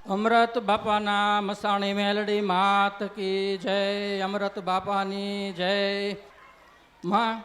અમૃત બાપાના મસાણી મેલડી માત કી જય, અમૃત બાપાની જય. માં,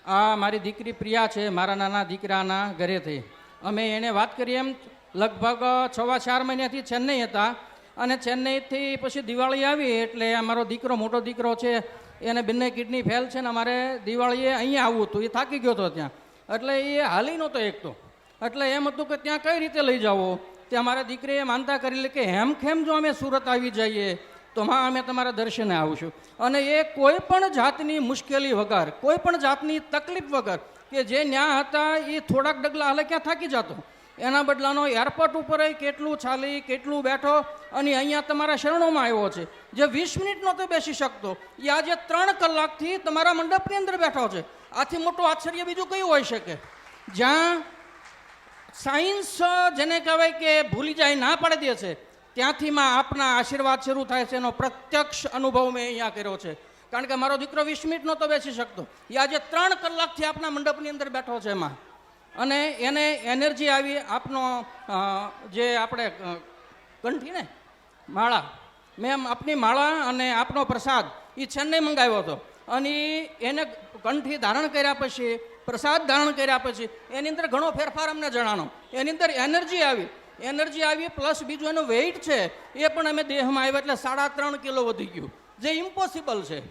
આ મારી દીકરી પ્રિયા છે, મારા નાના દીકરાના ઘરેથી. અમે એને વાત કરી એમ લગભગ 4 મહિનાથી ચેન્નઈ હતા, અને ચેન્નઈથી પછી દિવાળી આવી એટલે અમારો દીકરો, મોટો દીકરો છે, એને બંને કિડની ફેલ છે ને અમારે દિવાળીએ અહીંયા આવવું હતું. એ થાકી ગયો હતો ત્યાં, એટલે એ હાલી નહોતો એકતો. એટલે એમ હતું કે ત્યાં કઈ રીતે લઈ જાવો. તે અમારા દીકરીએ માનતા કરી લે કે હેમખેમ જો અમે સુરત આવી જઈએ તો માં અમે તમારા દર્શને આવીશું. અને એ કોઈ પણ જાતની મુશ્કેલી વગર, કોઈ પણ જાતની તકલીફ વગર, કે જે ન્યા હતા એ થોડાક ડગલા હાલે ક્યાં થાકી જતો, એના બદલાનો એરપોર્ટ ઉપર કેટલું ચાલી, કેટલું બેઠો, અને અહીંયા તમારા શરણોમાં આવ્યો છે. જે 20 મિનિટ નહોતો બેસી શકતો, એ આજે 3 કલાકથી તમારા મંડપની અંદર બેઠો છે. આથી મોટું આશ્ચર્ય બીજું કયું હોઈ શકે? જ્યાં સાયન્સ જેને કહેવાય કે ભૂલી જાય, ના પાડી દે છે, ત્યાંથી માં આપના આશીર્વાદ શરૂ થાય છે. એનો પ્રત્યક્ષ અનુભવ મેં અહીંયા કર્યો છે. કારણ કે મારો દીકરો 20 મિનિટ નહોતો બેસી શકતો, એ આજે 3 કલાકથી આપના મંડપની અંદર બેઠો છે એમાં. અને એને એનર્જી આવી. આપનો જે આપણે કંઠી ને માળા, મેં આપની માળા અને આપનો પ્રસાદ એ ચેન્નઈ મંગાવ્યો હતો, અને એને કંઠી ધારણ કર્યા પછી, પ્રસાદ ધારણ કર્યા પછી એની અંદર ઘણો ફેરફાર અમને જણાનો. એની અંદર એનર્જી આવી પ્લસ બીજું એનું વેઇટ છે એ પણ અમે દેહમાં આવ્યા, એટલે 3.5 કિલો વધી ગયું, જે ઇમ્પોસિબલ છે.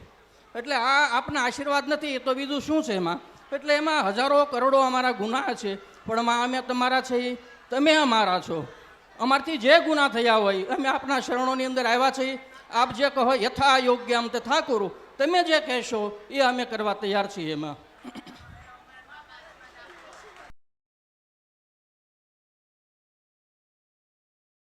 એટલે આ આપના આશીર્વાદ નથી તો બીજું શું છે એમાં? એટલે એમાં હજારો કરોડો અમારા ગુના છે, પણ માં અમે તમારા છે, તમે અમારા છો. અમારથી જે ગુના થયા હોય અમે આપના શરણોની અંદર આવ્યા છીએ. આપ જે કહો યથા યોગ્ય આમ તથા કરું, તમે જે કહેશો એ અમે કરવા તૈયાર છીએ. એમાં